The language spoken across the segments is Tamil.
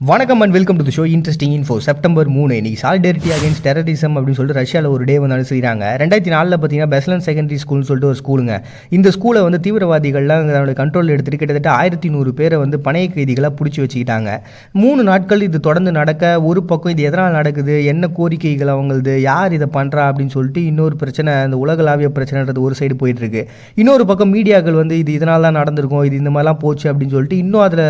வணக்கம் and welcome to the show interesting info. September 3 இன்னைக்கு சாலிடாரிட்டி அகேன்ஸ்ட் டெரரிசம் அப்படின்னு சொல்லிட்டு ரஷ்யாவில் ஒரு டே வந்து அனுசரிக்கிறாங்க. 2004 பார்த்தீங்கன்னா பெஸ்லன் செகண்டரி ஸ்கூல்னு சொல்லிட்டு ஒரு ஸ்கூலுங்க. இந்த ஸ்கூலை வந்து தீவிரவாதிகள்லாம் அதோட கண்ட்ரோலில் எடுத்துகிட்டு கிட்டத்தட்ட 1100 பேரை வந்து பணைய கைதிகளாக பிடிச்சி வச்சுக்கிட்டாங்க. 3 நாட்கள் இது தொடர்ந்து நடக்க, ஒரு பக்கம் இது எதனால் நடக்குது, என்ன கோரிக்கைகள் அவங்களது, யார் இதை பண்ணுறா அப்படின்னு சொல்லிட்டு இன்னொரு பிரச்சனை, அந்த உலகளாவிய பிரச்சனைன்றது ஒரு சைடு போயிட்டுருக்கு. இன்னொரு பக்கம் மீடியாக்கள் வந்து இது இதனால தான் நடந்திருக்கும், இது இந்த மாதிரிலாம் போச்சு அப்படின்னு சொல்லிட்டு இன்னும் அதில்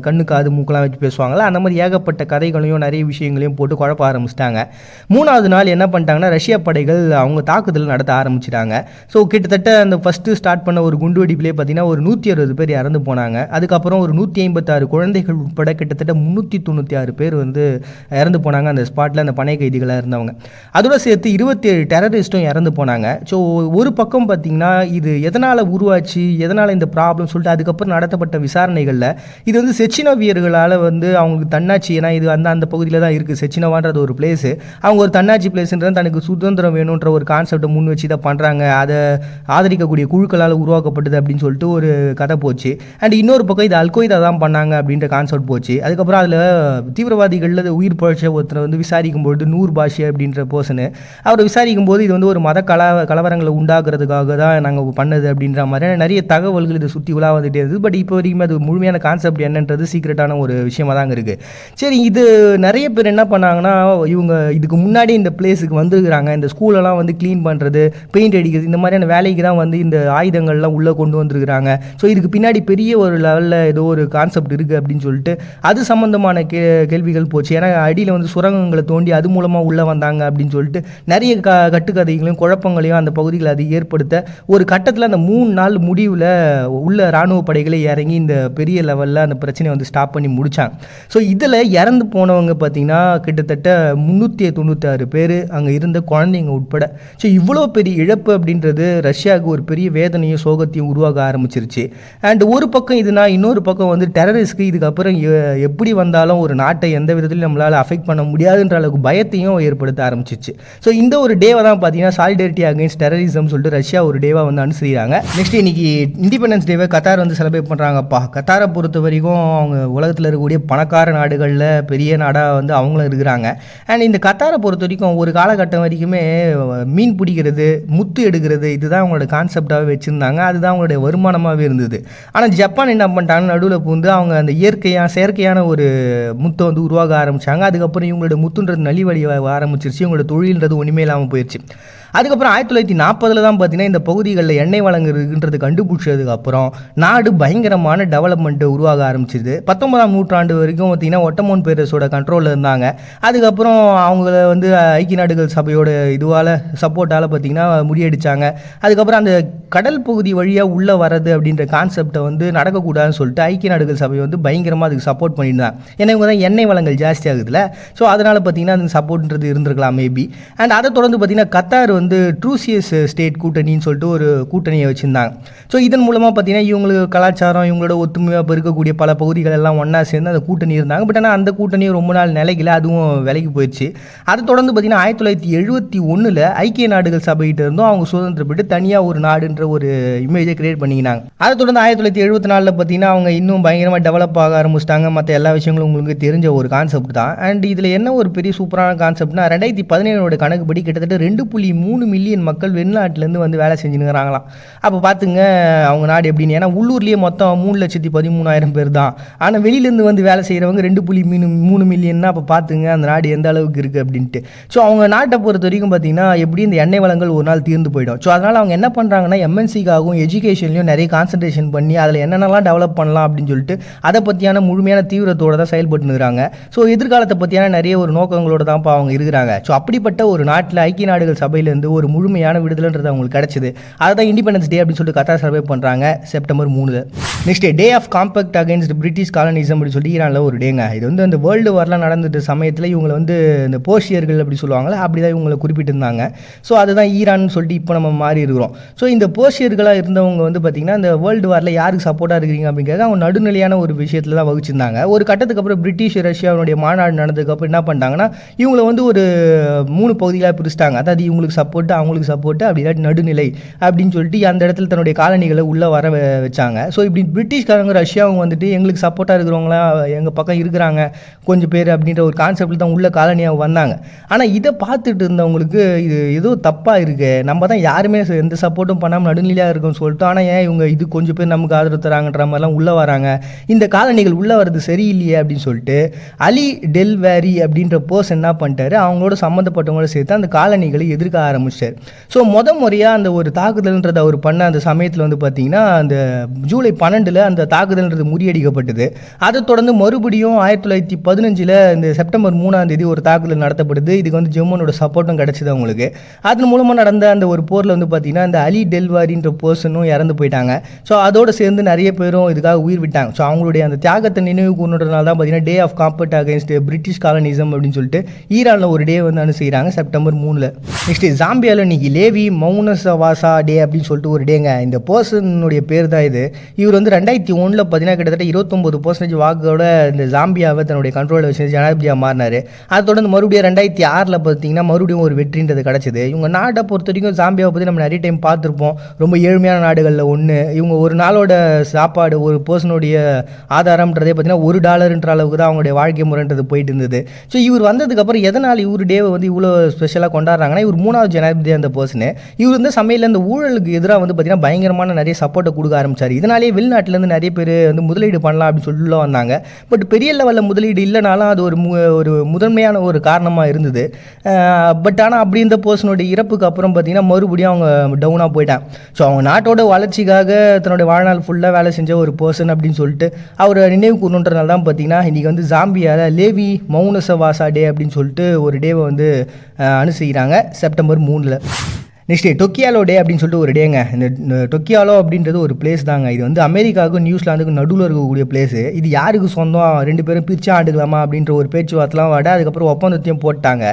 கண்ணு காது மூக்கெல்லாம் வச்சு பேசுவாங்களா, அந்த மாதிரி ஏகப்பட்ட கதைகளையும் நிறைய விஷயங்களையும் போட்டு குழப்ப ஆரம்பிச்சிட்டாங்க. 3வது நாள் என்ன பண்ணிட்டாங்கன்னா, ரஷ்யா படைகள் அவங்க தாக்குதல் நடத்த ஆரம்பிச்சிட்டாங்க. ஸோ கிட்டத்தட்ட அந்த ஃபஸ்ட்டு ஸ்டார்ட் பண்ண ஒரு குண்டுவெடிப்பிலே பார்த்தீங்கன்னா ஒரு 160 பேர் இறந்து போனாங்க. அதுக்கப்புறம் ஒரு 156 குழந்தைகள் உட்பட கிட்டத்தட்ட 396 பேர் வந்து இறந்து போனாங்க அந்த ஸ்பாட்டில், அந்த பணை கைதிகளாக இருந்தவங்க. அதோட சேர்த்து 27 டெரரிஸ்ட்டும் இறந்து போனாங்க. ஸோ ஒரு பக்கம் பார்த்தீங்கன்னா இது எதனால் உருவாச்சு, எதனால் இந்த ப்ராப்ளம் சொல்லிட்டு அதுக்கப்புறம் நடத்தப்பட்ட விசாரணைகளில் இது வந்து செச்சினோவியர்களால் வந்து அவங்களுக்கு தன்னாட்சி, ஏன்னா இது அந்த பகுதியில் தான் இருக்குது, செச்சினோவான்றது ஒரு பிளேஸு, அவங்க ஒரு தன்னாட்சி பிளேஸ்ன்றது தனக்கு சுதந்திரம் வேணுன்ற ஒரு கான்செப்டை முன் வச்சு தான் பண்ணுறாங்க, அதை ஆதரிக்கக்கூடிய குழுக்களால் உருவாக்கப்பட்டது அப்படின்னு சொல்லிட்டு ஒரு கதை போச்சு. அண்ட் இன்னொரு பக்கம் இது அல்கொய்தா தான் பண்ணாங்க அப்படின்ற கான்செப்ட் போச்சு. அதுக்கப்புறம் அதில் தீவிரவாதிகளில் உயிர் பழச்ச ஒருத்தரை வந்து விசாரிக்கும்போது நூர் பாஷி அப்படின்ற பர்சனு அவரை விசாரிக்கும் போது இது வந்து ஒரு மத கலவரங்களை உண்டாக்குறதுக்காக தான் நாங்கள் பண்ணது அப்படின்ற மாதிரி நிறைய தகவல்கள் இதை சுற்றி உலா வந்துட்டே இருக்குது. பட் இப்போ வரைக்கும் அது முழுமையான கான்செப்ட் என்னன்றது சீக்ரெட்டான ஒரு விஷயமாக தாங்க இருக்குது. சரி, இது நிறைய பேர் என்ன பண்ணாங்கன்னா, இவங்க இதுக்கு முன்னாடி இந்த பிளேஸுக்கு வந்துருக்கிறாங்க, இந்த ஸ்கூலெல்லாம் வந்து க்ளீன் பண்ணுறது, பெயிண்ட் அடிக்கிறது, இந்த மாதிரியான வேலைக்கு தான் வந்து இந்த ஆயுதங்கள்லாம் உள்ளே கொண்டு வந்துருக்கிறாங்க. ஸோ இதுக்கு பின்னாடி பெரிய ஒரு லெவலில் ஏதோ ஒரு கான்செப்ட் இருக்குது அப்படின்னு சொல்லிட்டு அது சம்மந்தமான கேள்விகள் போச்சு. ஏன்னா அடியில் வந்து சுரங்கங்களை தோண்டி அது மூலமாக உள்ளே வந்தாங்க அப்படின்னு சொல்லிட்டு நிறைய கட்டுக்கதைகளையும் குழப்பங்களையும் அந்த பகுதியில் அது ஏற்படுத்த ஒரு கட்டத்தில் அந்த 3 நாள் முடிவில் உள்ள இராணுவ படைகளை இறங்கி இந்த பெரிய லெவலில் அந்த பிரச்சனையை வந்து ஸ்டாப் பண்ணி முடித்தாங்க. ஸோ இதில் இறந்து போனவங்க பார்த்திங்கன்னா கிட்டத்தட்ட 396 பேர், அங்கே இருந்த குழந்தைங்க உட்பட. ஸோ இவ்வளோ பெரிய இழப்பு அப்படின்றது ரஷ்யாவுக்கு ஒரு பெரிய வேதனையும் சோகத்தையும் உருவாக ஆரம்பிச்சிருச்சு. அண்ட் ஒரு பக்கம் இதுனா, இன்னொரு பக்கம் வந்து டெரரிஸ்ட்க்கு இதுக்கப்புறம் எப்படி வந்தாலும் ஒரு நாட்டை எந்த விதத்திலும் நம்மளால் அஃபெக்ட் பண்ண முடியாதுன்ற அளவுக்கு பயத்தையும் ஏற்படுத்த ஆரம்பிச்சிச்சு. ஸோ இந்த ஒரு டேவை தான் பார்த்தீங்கன்னா சாலிடாரிட்டி அகேன்ஸ்ட் டெரரிசம் சொல்லிட்டு ரஷ்யா ஒரு டேவாக வந்து அனுசரிக்கிறாங்க. நெக்ஸ்ட் இன்னைக்கு இண்டிபெண்டன்ஸ் டேவை கத்தார் வந்து செலிப்ரேட் பண்ணுறாங்கப்பா. கத்தாரை பொறுத்த வரைக்கும் அவங்க உலகத்தில் இருக்கக்கூடிய பணக்கார நாடுகளில் பெரிய நாடாக வந்து அவங்களும் இருக்கிறாங்க. அண்ட் இந்த கத்தாரை பொறுத்த வரைக்கும் ஒரு காலகட்டம் வரைக்குமே மீன் பிடிக்கிறது, முத்து எடுக்கிறது, இதுதான் அவங்களோட கான்செப்டாகவே வச்சுருந்தாங்க. அதுதான் அவங்களுடைய வருமானமாகவே இருந்தது. ஆனால் ஜப்பான் என்ன பண்ணிட்டாங்க, நடுவில் பூந்து அவங்க அந்த செயற்கையான ஒரு முத்தை வந்து உருவாக ஆரம்பித்தாங்க. அதுக்கப்புறம் இவங்களோட முத்துன்றது நலிவழி ஆரம்பிச்சிருச்சு, இவங்களோட தொழில்ன்றது ஒன்றுமே இல்லாமல் போயிடுச்சு. அதுக்கப்புறம் 1940 தான் பார்த்தீங்கன்னா இந்த பகுதிகளில் எண்ணெய் வளங்குறதுன்றது கண்டுபிடிச்சதுக்கப்புறம் நாடு பயங்கரமான டெவலப்மெண்ட்டு உருவாக ஆரம்பிச்சிது. 19ஆம் நூற்றாண்டு வரைக்கும் பார்த்திங்கன்னா ஒட்டமோன் பேரரசோட கண்ட்ரோலில் இருந்தாங்க. அதுக்கப்புறம் அவங்கள வந்து ஐக்கிய நாடுகள் சபையோட இதுவால் சப்போர்ட்டால் பார்த்திங்கன்னா முறியடித்தாங்க. அதுக்கப்புறம் அந்த கடல் பகுதி வழியாக உள்ளே வர்றது அப்படின்ற கான்செப்டை வந்து நடக்கக்கூடாதுன்னு சொல்லிட்டு ஐக்கிய நாடுகள் சபை வந்து பயங்கரமாக அதுக்கு சப்போர்ட் பண்ணியிருந்தாங்க. ஏன்னா இவங்க தான் எண்ணெய் வளங்கள் ஜாஸ்தி ஆகுதுல்ல. ஸோ அதனால் பார்த்திங்கன்னா அந்த சப்போர்ட்ன்றது இருந்திருக்கலாம் மேபி. அண்ட் அதை தொடர்ந்து பார்த்திங்கன்னா கத்தார் வந்து ட்ரூசியஸ் ஸ்டேட் கூட்டணின்னு சொல்லிட்டு ஒரு கூட்டணியை வச்சுருந்தாங்க. ஸோ இதன் மூலமாக பார்த்தீங்கன்னா இவங்களுக்கு கலாச்சாரம், இவங்களோட ஒத்துமையாக இருக்கக்கூடிய பல பகுதிகள் எல்லாம் ஒன்றா சேர்ந்து அந்த கூட்டணி இருந்தாங்க. பட் ஆனால் அந்த கூட்டணியும் ரொம்ப நாள் நிலைக்கல, அதுவும் விலைக்கு போயிடுச்சு. அதை தொடர்ந்து பார்த்தீங்கன்னா 1971 ஐக்கிய நாடுகள் சபைகிட்ட இருந்தும் அவங்க சுதந்திரப்பட்டு தனியாக ஒரு நாடுன்ற ஒரு இமேஜை கிரியேட் பண்ணிக்கினாங்க. அதை தொடர்ந்து 1974 பார்த்தீங்கன்னா அவங்க இன்னும் பயங்கரமாக டெவலப் ஆக ஆரம்பிச்சிட்டாங்க. மற்ற எல்லா விஷயங்களும் உங்களுக்கு தெரிஞ்ச ஒரு கான்செப்ட் தான். அண்ட் இதில் என்ன ஒரு பெரிய சூப்பரான கான்செப்ட்னா 2017 கணக்குப்படி கிட்டத்தட்ட 2.3 மில்லியன் மக்கள் வெளிநாட்டிலேருந்து வந்து வேலை செஞ்சுருக்கிறாங்களாம். அப்போ பார்த்துங்க அவங்க நாடு எப்படின்னு. ஏன்னா உள்ளூர்லேயே மொத்தம் 3,13,000 பேர் தான். ஆனால் வெளியிலேருந்து வந்து வேலை செய்கிறவங்க 2.3 மில்லியன்னா அப்போ பார்த்துங்க அந்த நாடு எந்த அளவுக்கு இருக்குது அப்படின்ட்டு. ஸோ அவங்க நாட்டை பொறுத்த வரைக்கும் பார்த்தீங்கன்னா எப்படி இந்த எண்ணெய் வளங்கள் ஒரு நாள் தீர்ந்து போயிடும். ஸோ அதனால் அவங்க என்ன பண்ணுறாங்கன்னா எம்என்சிக்காகவும் எஜுகேஷன்லையும் நிறைய கான்சன்ட்ரேஷன் பண்ணி அதில் என்னென்னலாம் டெவலப் பண்ணலாம் அப்படின்னு சொல்லிட்டு அதை பற்றியான முழுமையான தீவிரத்தோடு தான் செயல்பட்டுருக்கிறாங்க. ஸோ எதிர்காலத்தை பற்றியான நிறைய ஒரு நோக்கங்களோடு தான் அவங்க இருக்கிறாங்க. ஸோ அப்படிப்பட்ட ஒரு நாட்டில் ஐக்கிய நாடுகள் சபையிலேருந்து ஒரு முழுமையான விடுதலைன்றது அவங்களுக்கு கிடைச்சது. அதுதான் இண்டிபெண்டன்ஸ் டே அப்படின்னு சொல்லிட்டு கத்தார் செலிப்ரேட் பண்ணுறாங்க September 3. Next day of combat against British colonialism அப்படின்னு சொல்லி ஈரானில் ஒரு டேங்க. இது வந்து அந்த வேர்ல்டு வார்லாம் நடந்துட்டு சமயத்தில் இவங்களை வந்து இந்த போர்ஷியர்கள் அப்படி சொல்லுவாங்களே, அப்படி தான் இவங்களை குறிப்பிட்டிருந்தாங்க. ஸோ அதுதான் ஈரான் சொல்லிட்டு இப்போ நம்ம மாறி இருக்கிறோம். ஸோ இந்த போர்ஷியர்களாக இருந்தவங்க வந்து பார்த்திங்கன்னா இந்த வேர்ல்டு வாரில் யாருக்கு சப்போர்ட்டாக இருக்கிறீங்க அப்படிங்கிறத அவங்க நடுநிலையான ஒரு விஷயத்தில் தான் வகிச்சிருந்தாங்க. ஒரு கட்டத்துக்கு அப்புறம் பிரிட்டிஷ் ரஷ்யாவுடைய மாநாடு நடந்ததுக்கப்புறம் என்ன பண்ணிட்டாங்கன்னா இவங்களை வந்து ஒரு 3 பகுதிகளாக பிரிச்சிட்டாங்க. அதாவது இவங்களுக்கு சப்போர்ட்டு அவங்களுக்கு சப்போர்ட்டு, அப்படி இல்லாட்டி நடுநிலை அப்படின்னு சொல்லிட்டு அந்த இடத்துல தன்னுடைய காலனிகளை உள்ளே வர வச்சாங்க. ஸோ இப்படி பிரிட்டிஷ்காரங்க ரஷ்யாவும் வந்துட்டு எங்களுக்கு சப்போர்ட்டாக இருக்கிறவங்களாம் எங்கள் பக்கம் இருக்கிறாங்க கொஞ்சம் பேர் அப்படின்ற ஒரு கான்செப்டில் தான் உள்ள காலனியாக வந்தாங்க. ஆனால் இதை பார்த்துட்டு இருந்தவங்களுக்கு இது ஏதோ தப்பாக இருக்குது, நம்ம தான் யாருமே எந்த சப்போர்ட்டும் பண்ணாமல் நடுநிலையாக இருக்கும்னு சொல்லிட்டு, ஆனால் ஏன் இவங்க இது கொஞ்சம் பேர் நமக்கு ஆதரவு தராங்கன்ற மாதிரிலாம் உள்ளே வராங்க, இந்த காலனிகள் உள்ளே வர்றது சரியில்லையே அப்படின்னு சொல்லிட்டு அலி டெல்வேரி அப்படின்ற பர்சன் என்ன பண்ணிட்டாரு, அவங்களோட சம்மந்தப்பட்டவங்களோட சேர்த்து அந்த காலனிகளை எதிர்க்க ஆரம்பிச்சார். ஸோ முறையாக அந்த ஒரு தாக்குதல்ன்றதை அவர் பண்ண அந்த சமயத்தில் வந்து பார்த்தீங்கன்னா அந்த ஜூலை 12 அந்த தாக்குதல்ன்றது முறியடிக்கப்பட்டது. அதை தொடர்ந்து மறுபடியும் 1915 இந்த செப்டம்பர் 3 ஒரு தாக்குதல் நடத்தப்படுது. இதுக்கு வந்து ஜெர்மனோட சப்போர்ட்டும் கிடச்சிது அவங்களுக்கு. அதன் மூலமாக நடந்த அந்த ஒரு போரில் வந்து பார்த்தீங்கன்னா இந்த அலி டெல்வாரின்ற பர்சனும் இறந்து போயிட்டாங்க. ஸோ அதோடு சேர்ந்து நிறைய பேரும் இதுக்காக உயிர் விட்டாங்க. ஸோ அவங்களுடைய அந்த தியாகத்தை நினைவு கூர்றதுனால தான் பார்த்தீங்கன்னா day of combat against British colonialism அப்படின்னு சொல்லிட்டு ஈரானில் ஒரு டே வந்து அனுசரிக்கிறாங்க செப்டம்பர் 3. நெக்ஸ்ட் ஜாம்பியாவில் இன்னைக்கு லேவி மௌனசவாசா டே அப்படின்னு சொல்லிட்டு ஒரு டேங்க. இந்த பர்சனுடைய பேர் தான் இது. இவர் வந்து 2001 பார்த்தீங்கன்னா கிட்டத்தட்ட 29% வாக்கோட இந்த ஜாம்பியாவை தன்னுடைய கண்ட்ரோலில் வச்சு ஜனாதிபதியாக மாறினார். அதை தொடர்ந்து மறுபடியும் 2006 பார்த்தீங்கன்னா மறுபடியும் ஒரு வெற்றின்றது கிடச்சிது. இவங்க நாட்டை பொறுத்த வரைக்கும் ஜாம்பியாவை பற்றி நம்ம நிறைய டைம் பார்த்துருப்போம். ரொம்ப ஏழ்மையான நாடுகளில் ஒன்று. இவங்க ஒரு நாளோட சாப்பாடு ஒரு பர்சனுடைய ஆதாரம்ன்றதே பார்த்தீங்கன்னா $1 அளவுக்கு தான் அவங்களுடைய வாழ்க்கை முறைன்றது போயிட்டு இருந்தது. ஸோ இவர் வந்ததுக்கப்புறம் எதனால் இவர் டேவை வந்து இவ்வளோ ஸ்பெஷலாக கொண்டாடுறாங்கன்னா, இவர் 3வது ஜனாதிபதியாக அந்த பர்சனு. இவர் வந்து சமையலில் இந்த ஊழலுக்கு எதிராக வந்து பார்த்தீங்கன்னா பயங்கரமான நிறைய சப்போர்ட்டை கொடுக்க ஆரம்பித்தார். இதனாலேயே வெளிநாட்டிலேருந்து நிறைய பேர் வந்து முதலீடு பண்ணலாம் அப்படின்னு சொல்லிட்டு வந்தாங்க. பட் பெரிய லெவலில் முதலீடு இல்லைனாலும் அது ஒரு முதன்மையான ஒரு காரணமாக இருந்தது. பட் ஆனால் அப்படி இந்த பர்சனோட இறப்புக்கு அப்புறம் பார்த்தீங்கன்னா மறுபடியும் அவங்க டவுனாக போயிட்டாங்க. ஸோ அவங்க நாட்டோட வளர்ச்சிக்காக தன்னுடைய வாழ்நாள் ஃபுல்லாக வேலை செஞ்ச ஒரு பர்சன் அப்படின்னு சொல்லிட்டு அவர் நினைவு கூறணுன்றனால தான் பார்த்தீங்கன்னா இன்றைக்கி வந்து ஜாம்பியாவில் லேவி மௌனசவாசா டே அப்படின்னு சொல்லிட்டு ஒரு டேவை வந்து அனுசரிக்கிறாங்க செப்டம்பர் 3. நெக்ஸ்ட்டு டொக்கியாலோ டே அப்படின்னு சொல்லிட்டு ஒரு டேங்க. இந்த டொக்கியாலோ அப்படின்றது ஒரு பிளேஸ் தாங்க. இது வந்து அமெரிக்காவுக்கும் நியூசிலாந்துக்கும் நடுவில் இருக்கக்கூடிய பிளேஸு. இது யாருக்கு சொந்தம், 2 பேரும் பிரித்து ஆண்டுக்கலாமா அப்படின்ற ஒரு பேச்சுவார்த்தைலாம் வட அதுக்கப்புறம் ஒப்பந்தத்தையும் போட்டாங்க.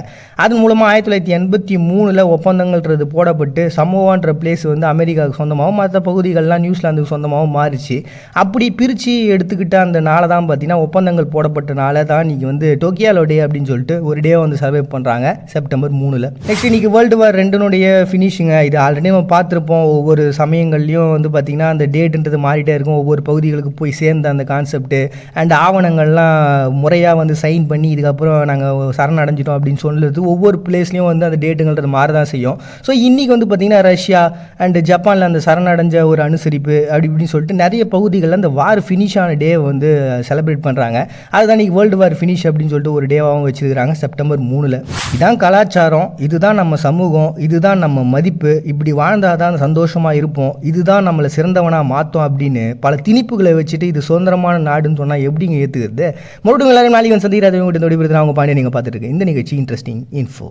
அதன் மூலமாக 1983 ஒப்பந்தங்கள்ன்றது போடப்பட்டு சமோவான்ற பிளேஸ் வந்து அமெரிக்காவுக்கு சொந்தமாகவும் மற்ற பகுதிகள்லாம் நியூசிலாந்துக்கு சொந்தமாகவும் மாறிச்சு. அப்படி பிரித்து எடுத்துக்கிட்ட அந்த நாளை தான் பார்த்தீங்கன்னா ஒப்பந்தங்கள் போடப்பட்ட நாளை தான் இன்றைக்கி வந்து டொக்கியாலோ டே அப்படின்னு சொல்லிட்டு ஒரு டே வந்து சர்வே பண்ணுறாங்க செப்டம்பர் 3. நெக்ஸ்ட் இன்றைக்கி வேர்ல்டு வார் 2னுடைய இது ஆல்ரெடி நம்ம பார்த்துருப்போம். ஒவ்வொரு சமயங்கள்லையும் வந்து பார்த்திங்கன்னா அந்த டேட்டுன்றது மாறிட்டே இருக்கும். ஒவ்வொரு பகுதிகளுக்கு போய் சேர்ந்த அந்த கான்செப்ட்டு அண்ட் ஆவணங்கள்லாம் முறையாக வந்து சைன் பண்ணி இதுக்கப்புறம் நாங்கள் சரணடைஞ்சிட்டோம் அப்படின்னு சொல்லுறது ஒவ்வொரு பிளேஸ்லையும் வந்து அந்த டேட்டுங்கள்ன்றது மாற தான் செய்யும். ஸோ இன்றைக்கி வந்து பார்த்திங்கன்னா ரஷ்யா அண்ட் ஜப்பானில் அந்த சரணடைஞ்ச ஒரு அனுசரிப்பு அப்படி இப்படின்னு சொல்லிட்டு நிறைய பகுதிகளில் அந்த வார் ஃபினிஷ் ஆன டே வந்து செலிப்ரேட் பண்ணுறாங்க. அதுதான் இன்றைக்கி வேர்ல்டு வார் ஃபினிஷ் அப்படின்னு சொல்லிட்டு ஒரு டேவாகவும் வச்சுருக்கிறாங்க செப்டம்பர் 3. இதுதான் கலாச்சாரம், இதுதான் நம்ம சமூகம், இதுதான் நம்ம மதிப்பு, இப்படி வாழ்ந்தால் தான் சந்தோஷமாக இருப்போம், இதுதான் நம்மளை சிறந்தவனாக மாற்றோம் அப்படின்னு பல திணிப்புகளை வச்சுட்டு இது சுதந்திரமான நாடுன்னு சொன்னால் எப்படிங்க ஏற்றுக்கிறது? மறுபடியும் எல்லாரும் நாளைக்கு வந்து சந்திக்கிறாங்க. அவங்க பாண்டிய நீங்கள் பார்த்துட்டு இருக்கு இந்த நிகழ்ச்சி இன்ட்ரெஸ்டிங் இன்ஃபோ.